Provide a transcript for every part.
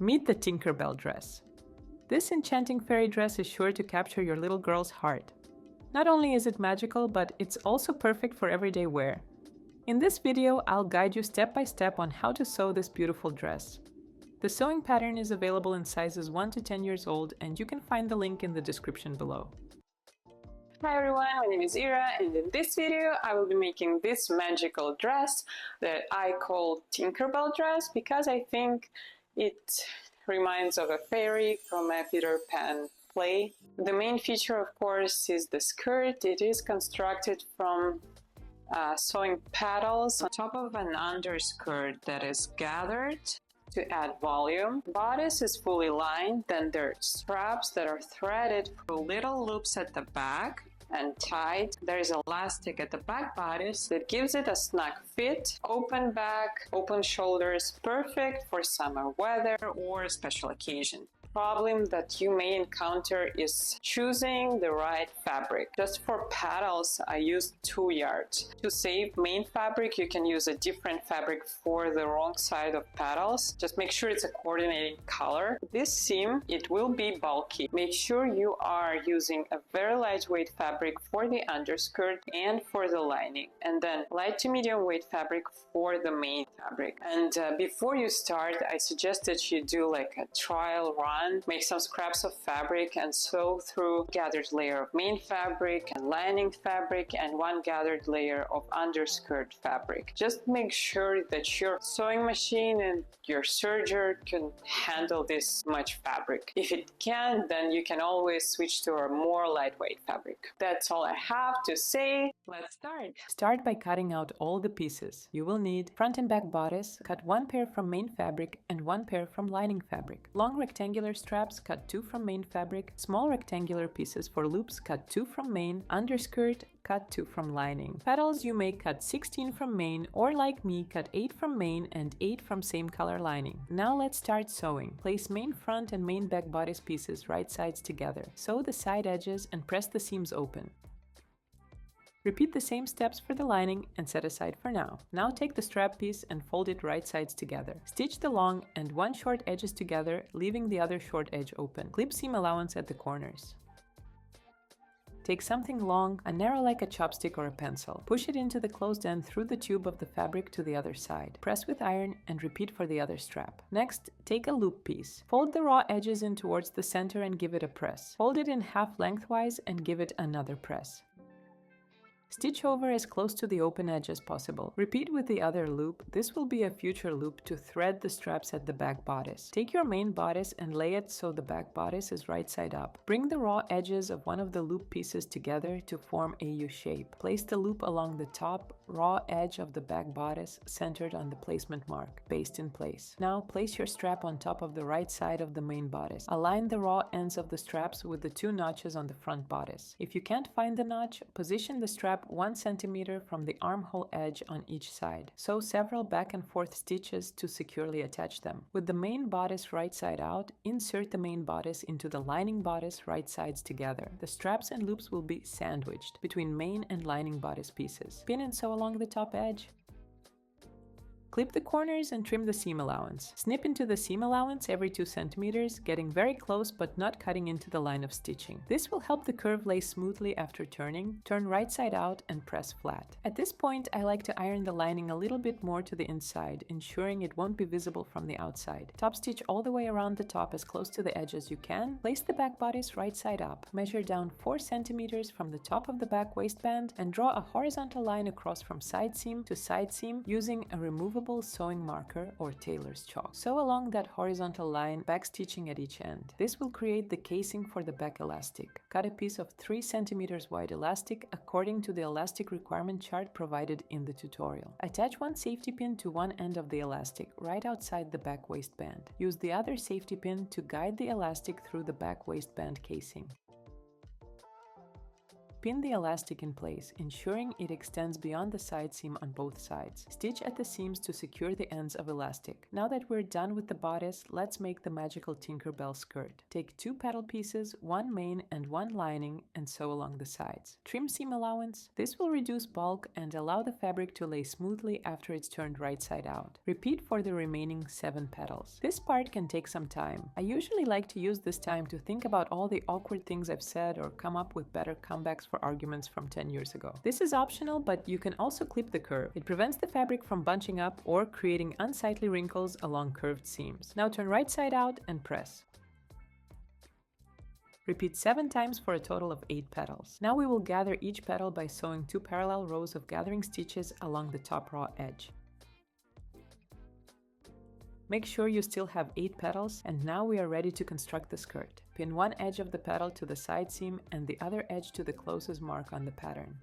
Meet the Tinkerbell dress. This enchanting fairy dress is sure to capture your little girl's heart. Not only is it magical, but it's also perfect for everyday wear. In this video, I'll guide you step by step on how to sew this beautiful dress. The sewing pattern is available in sizes 1 to 10 years old, and you can find the link in the description below. Hi everyone, my name is Ira, and in this video I will be making this magical dress that I call Tinkerbell dress because I think it reminds of a fairy from a Peter Pan play. The main feature, of course, is the skirt. It is constructed from sewing petals on top of an underskirt that is gathered to add volume. Bodice is fully lined, then there are straps that are threaded through little loops at the back and tied. There is elastic at the back bodice that gives it a snug fit, open back, open shoulders, perfect for summer weather or special occasion. Problem that you may encounter is choosing the right fabric. Just for petals, I used 2 yards. To save main fabric, you can use a different fabric for the wrong side of petals. Just make sure it's a coordinating color. This seam, it will be bulky. Make sure you are using a very lightweight fabric for the underskirt and for the lining. And then light to medium weight fabric for the main fabric. And before you start, I suggest that you do like a trial run. Make some scraps of fabric and sew through gathered layer of main fabric and lining fabric and one gathered layer of underskirt fabric. Just make sure that your sewing machine and your serger can handle this much fabric. If it can, then you can always switch to a more lightweight fabric. That's all I have to say. Let's start. Start by cutting out all the pieces. You will need front and back bodice, cut 1 pair from main fabric and 1 pair from lining fabric. Long rectangular straps, cut 2 from main fabric. Small rectangular pieces for loops, cut 2 from main. Underskirt, cut 2 from lining. Petals, you may cut 16 from main, or like me, cut 8 from main and 8 from same color lining. Now let's start sewing. Place main front and main back bodice pieces right sides together. Sew the side edges and press the seams open. Repeat the same steps for the lining and set aside for now. Now take the strap piece and fold it right sides together. Stitch the long and 1 short edges together, leaving the other short edge open. Clip seam allowance at the corners. Take something long and narrow like a chopstick or a pencil. Push it into the closed end through the tube of the fabric to the other side. Press with iron and repeat for the other strap. Next, take a loop piece. Fold the raw edges in towards the center and give it a press. Fold it in half lengthwise and give it another press. Stitch over as close to the open edge as possible. Repeat with the other loop. This will be a future loop to thread the straps at the back bodice. Take your main bodice and lay it so the back bodice is right side up. Bring the raw edges of one of the loop pieces together to form a U shape. Place the loop along the top raw edge of the back bodice centered on the placement mark, based in place. Now place your strap on top of the right side of the main bodice. Align the raw ends of the straps with the 2 notches on the front bodice. If you can't find the notch, position the strap 1 centimeter from the armhole edge on each side. Sew several back and forth stitches to securely attach them. With the main bodice right side out, insert the main bodice into the lining bodice right sides together. The straps and loops will be sandwiched between main and lining bodice pieces. Pin and sew along the top edge. Clip the corners and trim the seam allowance. Snip into the seam allowance every 2 centimeters, getting very close but not cutting into the line of stitching. This will help the curve lay smoothly after turning. Turn right side out and press flat. At this point, I like to iron the lining a little bit more to the inside, ensuring it won't be visible from the outside. Top stitch all the way around the top as close to the edge as you can. Place the back bodice right side up. Measure down 4 centimeters from the top of the back waistband and draw a horizontal line across from side seam to side seam using a removable sewing marker or tailor's chalk. Sew along that horizontal line, backstitching at each end. This will create the casing for the back elastic. Cut a piece of 3 centimeters wide elastic according to the elastic requirement chart provided in the tutorial. Attach 1 safety pin to one end of the elastic, right outside the back waistband. Use the other safety pin to guide the elastic through the back waistband casing. Pin the elastic in place, ensuring it extends beyond the side seam on both sides. Stitch at the seams to secure the ends of elastic. Now that we're done with the bodice, let's make the magical Tinkerbell skirt. Take 2 petal pieces, 1 main and 1 lining, and sew along the sides. Trim seam allowance. This will reduce bulk and allow the fabric to lay smoothly after it's turned right side out. Repeat for the remaining 7 petals. This part can take some time. I usually like to use this time to think about all the awkward things I've said or come up with better comebacks for arguments from 10 years ago. This is optional, but you can also clip the curve. It prevents the fabric from bunching up or creating unsightly wrinkles along curved seams. Now turn right side out and press. Repeat 7 times for a total of 8 petals. Now we will gather each petal by sewing 2 parallel rows of gathering stitches along the top raw edge. Make sure you still have 8 petals, and now we are ready to construct the skirt. Pin one edge of the petal to the side seam and the other edge to the closest mark on the pattern.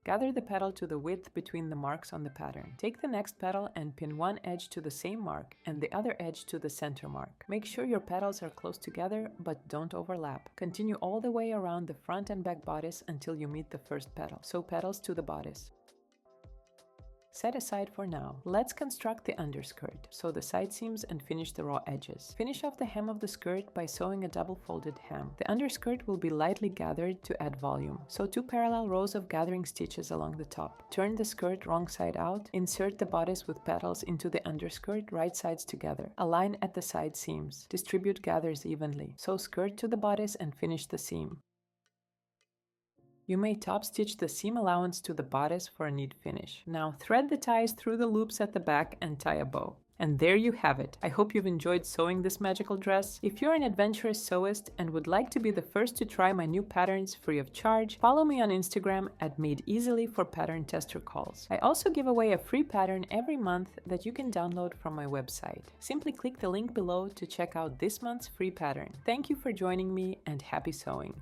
Gather the petal to the width between the marks on the pattern. Take the next petal and pin one edge to the same mark and the other edge to the center mark. Make sure your petals are close together but don't overlap. Continue all the way around the front and back bodice until you meet the first petal. Sew petals to the bodice. Set aside for now. Let's construct the underskirt. Sew the side seams and finish the raw edges. Finish off the hem of the skirt by sewing a double-folded hem. The underskirt will be lightly gathered to add volume. Sew 2 parallel rows of gathering stitches along the top. Turn the skirt wrong side out. Insert the bodice with petals into the underskirt, right sides together. Align at the side seams. Distribute gathers evenly. Sew skirt to the bodice and finish the seam. You may top stitch the seam allowance to the bodice for a neat finish. Now thread the ties through the loops at the back and tie a bow. And there you have it. I hope you've enjoyed sewing this magical dress. If you're an adventurous sewist and would like to be the first to try my new patterns free of charge, follow me on Instagram at @MadeEasily for pattern tester calls. I also give away a free pattern every month that you can download from my website. Simply click the link below to check out this month's free pattern. Thank you for joining me and happy sewing!